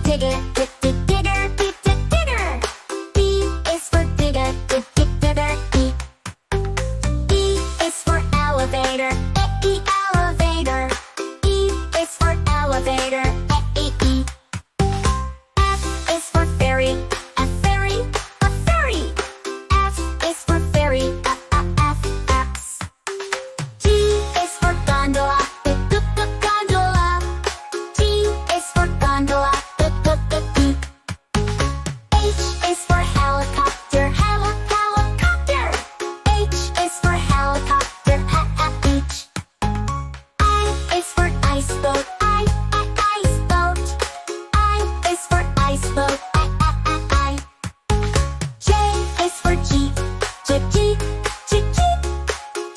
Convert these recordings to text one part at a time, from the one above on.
digger, digger, digger. D is for digger, digger, E. E is for elevator, elevator. E is for elevator, E. F is for ferry, a ferry, a ferry. F is for ferry, F. G is for gondola, gondola. G is for gondola, H is for helicopter, helicopter. H is for helicopter, H. I is for ice boat, ice boat. I is for ice boat, I. J is for jeep, jeep.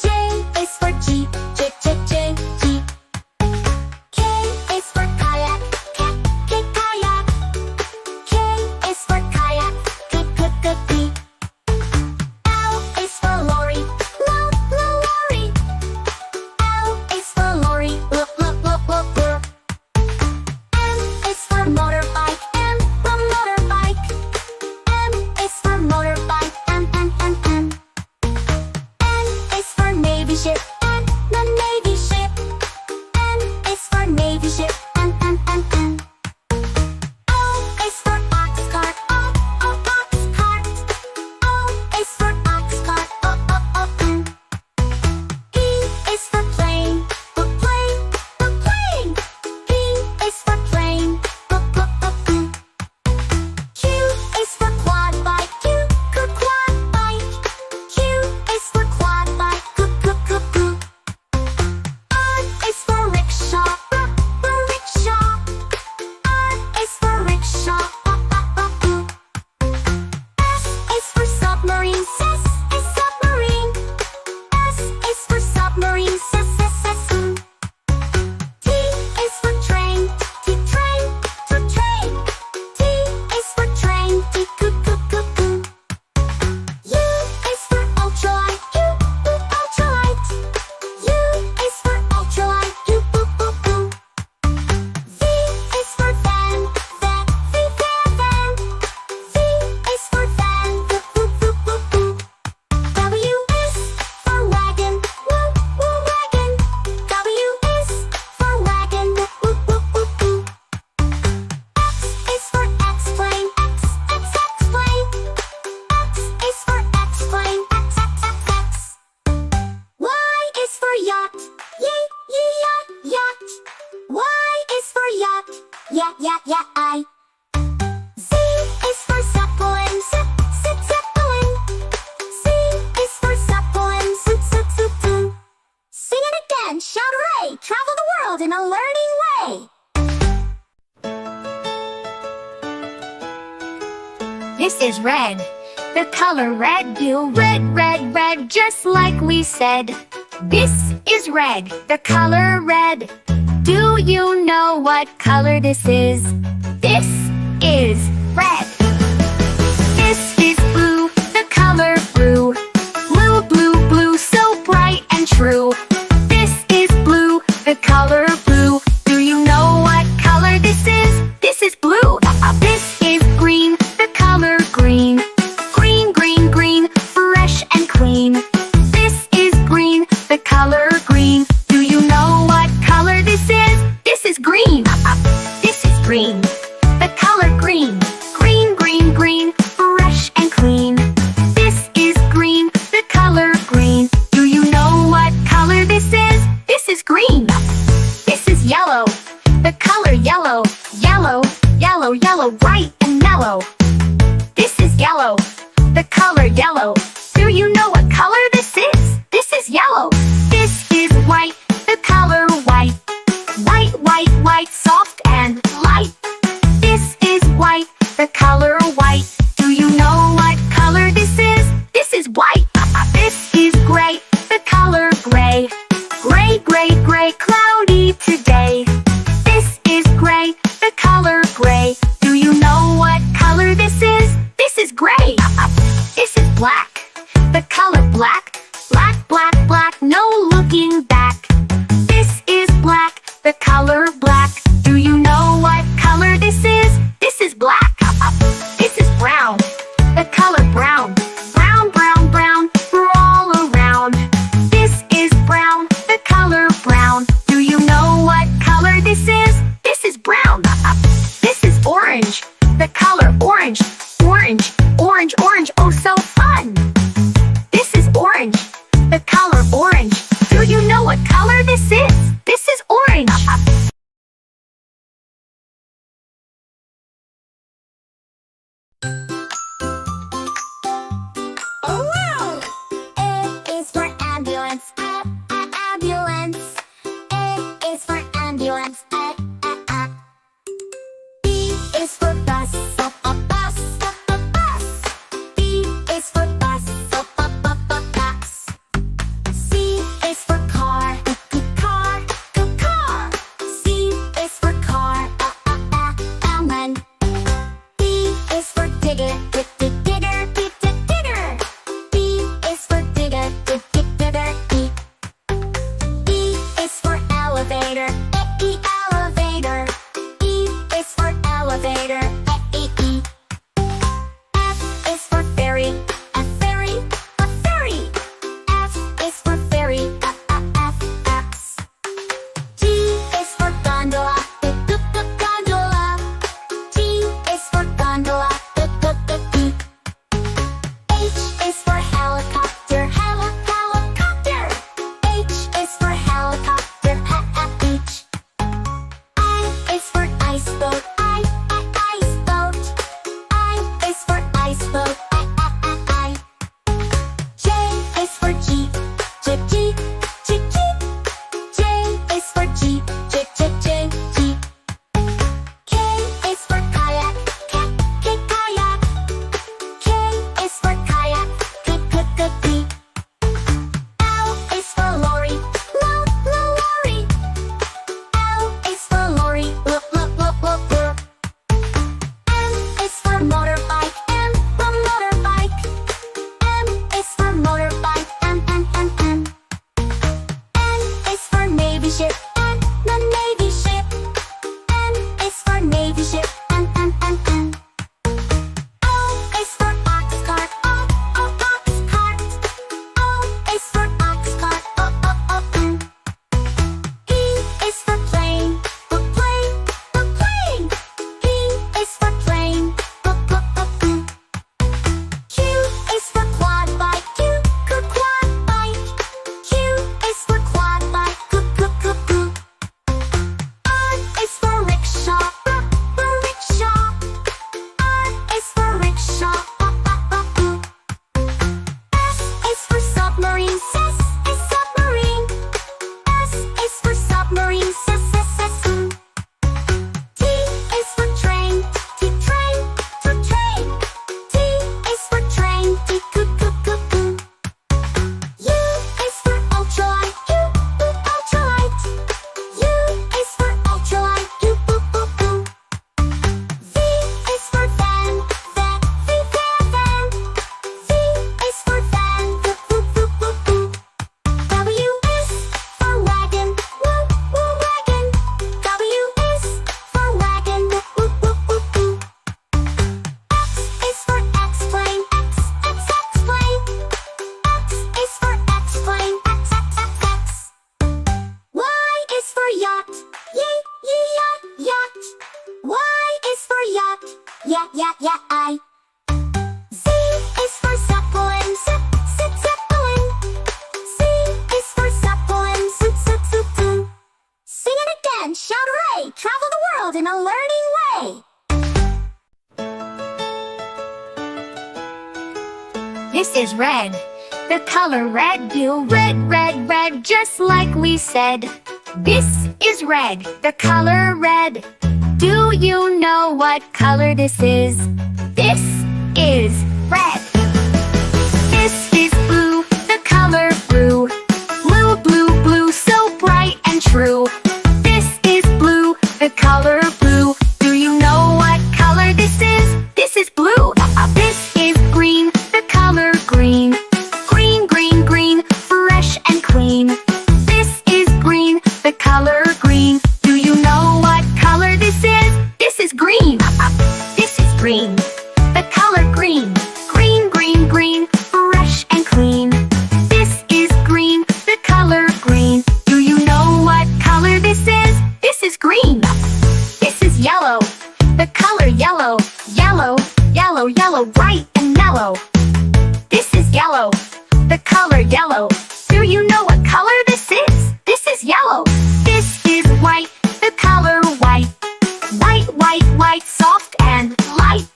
J is for jeep, jeep. K is for kayak, kayak. K is for kayak, k. L is for lorry, lorry. L is for lorry, l. M is for motorbike, M for motorbike. M is for motorbike, M. N is for navy ship, N, the navy ship. N is for navy ship, N. O is for ox cart, ox cart. O is for ox cart, N. P is for plane, plane. P is for plane, Q is for quad bike, quad bike. Q is for quad bike, R is for rickshaw, rickshaw. R is for rickshaw, S is for submarine, S is submarine. S is for submarine, S. T is for train, train. T is for train, T. U is for ultralight, ultralight. U is for ultralight, U. V is for van, van. V is for van, W is for wagon, wagon. W is for wagon, X is for X-plane, X-plane. X is for X-plane, X. Y is for yacht, yacht. Y is for yacht, I. Z is for zeppelin, zeppelin. Z is for zeppelin, Sing it again, shout hooray, travel the world in a learning way. This is red, the color red. Do red, just like we said. This is red, the color red. Do you know what color this is? This is red. This is blue, the color blue. Blue, so bright and true. This is blue, the color blue. Do you know what color this is? This is blue. This is green, the color green. Green, fresh and clean. This is green, the color green. Do you know what color this is? This is green. This is green, the color green. Green, fresh and clean. This is green, the color green. Do you know what color this is? This is green. This is yellow, the color yellow. Yellow, bright and mellow. This is yellow, the color yellow. Do you know what color this is? This is yellow. This is white, the color white. White, soft and light. This is white, the color white. Do you know what color this is? This is white. This is gray, the color gray. Gray, cloudy today. This is gray, the color gray. Do you know what color this is? This is gray. This is black, the color black. Black, no looking back. This is black, the color black. Do you know what color this is? orange. The color orange. Orange, orange, orange, oh so fun! This is orange. The color orange. Do you know what color this is? This is orange. Oh wow! A is for ambulance. Ambulance. A is for ambulance. B is for bus. Bus. B is for bus. Bus. C is for car. Car. Car. C is for car. Almond. D is for digger. Digger. Digger. D is for digger. Digger. E is for elevator. Elevator. E is for elevator. E. F is for ferry. A ferry. A ferry. F is for ferry. F. G is for gondola. Gondola. G is for gondola. H is for helicopter. Helicopter. H is for helicopter. H. I is for ice boat. Ice boat. I is for ice boat. I. J is for jeep. Jeep. J is for jeep. Jeep. K is for kayak. Kayak. K is for kayak. L is for lorry. Lorry. L is for lorry. M is for motorbike. Motorbike. M is for motorbike. M. N is for navy ship. Navy ship. N is for navy ship. N. O is for ox cart. Ox cart. O is for ox cart. P is for plane. Plane. P is for plane. Q is for quad bike. Quad bike. Q is for quad bike. R is for rickshaw. Rickshaw. R is for rickshaw. S is for submarine. S is submarine. S is for submarine. T is for train. Train. T is for train. U is for ultralight. Ultralight. U is for ultralight. V is for van. Van. V is for van. W is for wagon. Wagon. W is for wagon. X is for X-plane. X-plane. X is for X-plane. X. Y is for yacht. Yacht. Y is for yacht. I. Z is for zeppelin. Zeppelin. C is for zeppelin. Sing it again. Shout hooray. Travel the world in a learning way. This is red. The color red. Do red, just like we said. This is red. The color red. Do you know what color this is? This is red. This is blue. The color blue. Blue, so bright and true. This is blue. The color blue. Do you know what color this is? This is blue. This is green. The color green. Green, fresh and clean. This is green. The color green. Do you know what color this is? This is green. This is green. The color green. yellow, yellow, yellow, yellow, bright and mellow. This is yellow, the color yellow. Do you know what color this is? This is yellow. This is white, the color white. White, white, white, soft and light.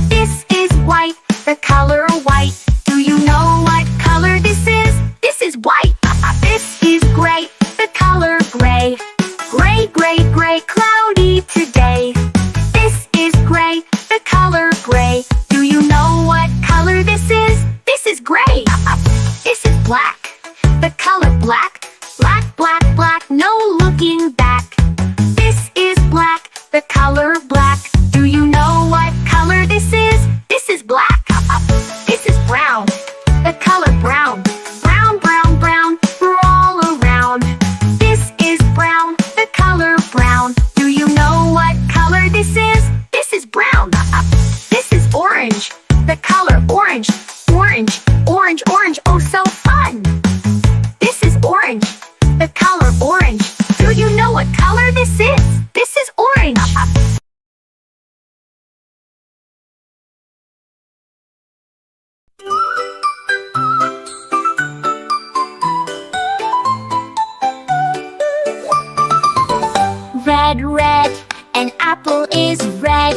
This is white, the color white. Do you know what color this is? This is white. This is gray, the color gray. Gray, gray, gray, cloudy today. This is gray, the color gray. Do you know what color this is? This is gray. This is black, the color black. Black, black, black, no looking back. This is black, the color black. Do you know what color this is? This is black. This is brown, the color brown. Brown, brown, brown, we're all around. This is brown, the color brown. Do you know what color this is? This is brown. This is orange, the color orange. Orange, orange, orange, oh so fun. This is orange, the color orange. Do you know what color this is? This is orange. Red, red, an apple is red.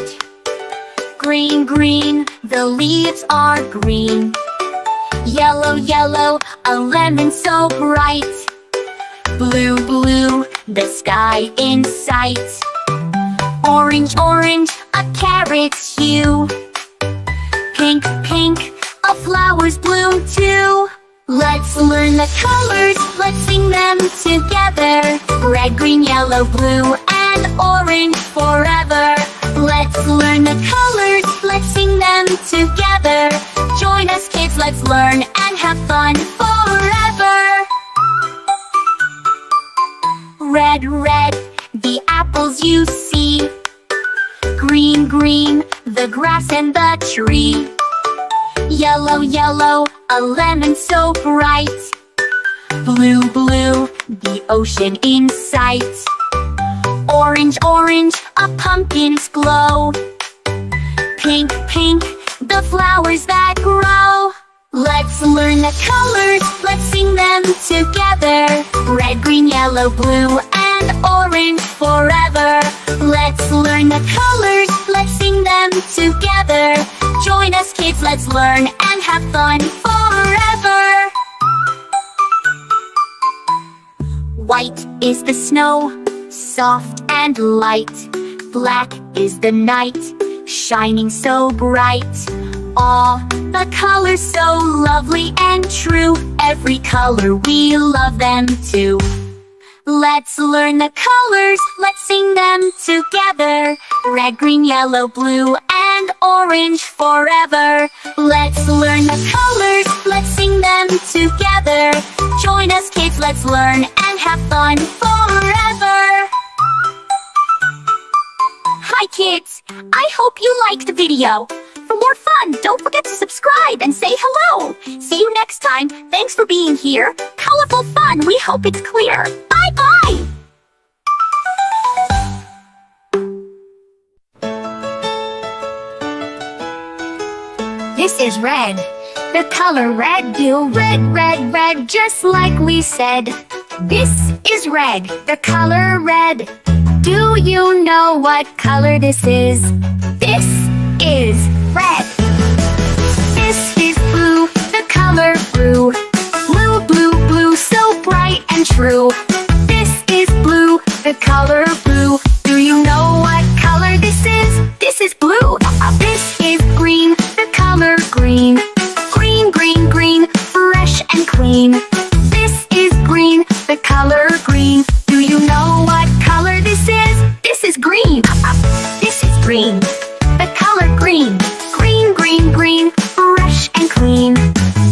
Green, green, the leaves are green. Yellow, yellow, a lemon so bright. Blue, blue, the sky in sight. Orange, orange, a carrot's hue. Pink, pink, a flower's bloom too. Let's learn the colors, let's sing them together. Red, green, yellow, blue, and orange forever. Let's learn the colors, let's sing them together. Join us kids, let's learn and have fun forever. Red, red, the apples you see. Green, green, the grass and the tree. Yellow, yellow, a lemon so bright. Blue, blue, the ocean in sight. Orange, orange, a pumpkin's glow. Pink, pink, the flowers that grow. Let's learn the colors, let's sing them together. Red, green, yellow, blue, and orange forever. Let's learn the colors, let's sing them together. Join us kids, let's learn and have fun forever. White is the snow, soft and light. Black is the night, shining so bright. All the colors so lovely and true. Every color we love them too. Let's learn the colors, let's sing them together. Red, green, yellow, blue, and orange forever. Let's learn the colors, let's sing them together. Join us kids, let's learn and have fun forever. Hi kids, I hope you liked the video. For more fun, don't forget to subscribe and say hello. See you next time. Thanks for being here. Colorful fun, we hope it's clear. Bye-bye! This is red, the color red. Do red, red, red, just like we said. This is red, the color red. Do you know what color this is? This is red. This is blue, the color blue. Blue, blue, blue, so bright and true. This is blue, the color blue. Do you know what color this is? This is blue. This is green, the color green. Green, green, green, fresh and clean. This is green, the color green. Do you know what color this is? This is green. This is green, the color green. Green, green, green, fresh and clean.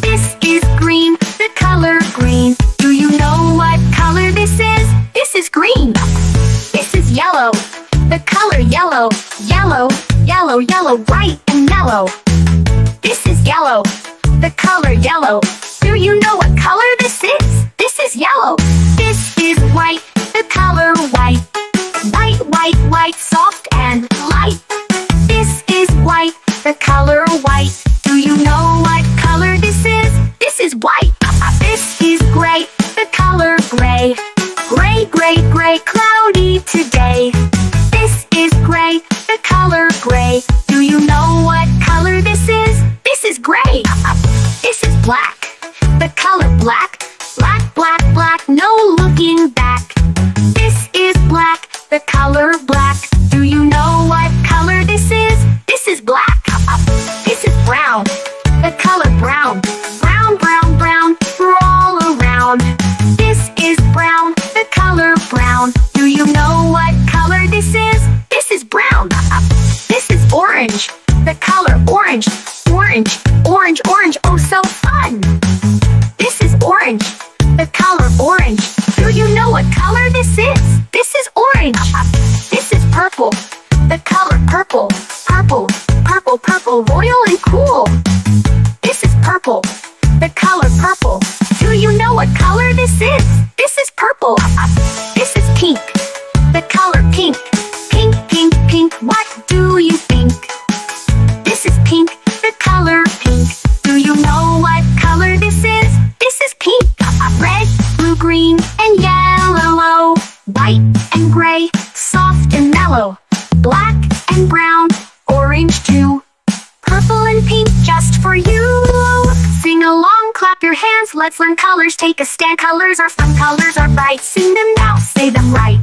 This is green, the color green. Do you know what color this is? This is green. This is yellow, the color yellow. Yellow, yellow, yellow, bright and mellow. This is yellow, the color yellow. Do you know what color this is? This is yellow. This is white, the color white. White, white, white, soft and light. today. This is gray, the color gray. Do you know what color this is? This is gray. This is black, the color black. Black, black, black, no looking back. This is black, the color black. Do you know what color this is? This is black. This is brown, the color brown. Brown, brown, brown, all around. This is brown, the color brown. Do you know what color this is? This is brown. This is orange, the color orange. Orange, orange, orange, oh so fun. This is orange, the color orange. Do you know what color this is? This is orange. This is purple, the color purple. Purple, purple, purple, royal and cool. This is purple, the color purple. Do you know what color this is? This is purple. This is pink, the color pink. Pink, pink, pink, what do you think? This is pink, the color pink. Do you know what color this is? This is pink. Red, blue, green, and yellow. White and gray, soft and mellow. Black and brown, orange too. Purple and pink just for you. Sing along, clap your hands, let's learn colors. Take a stand, colors are fun, colors are bright. Sing them now, say them right.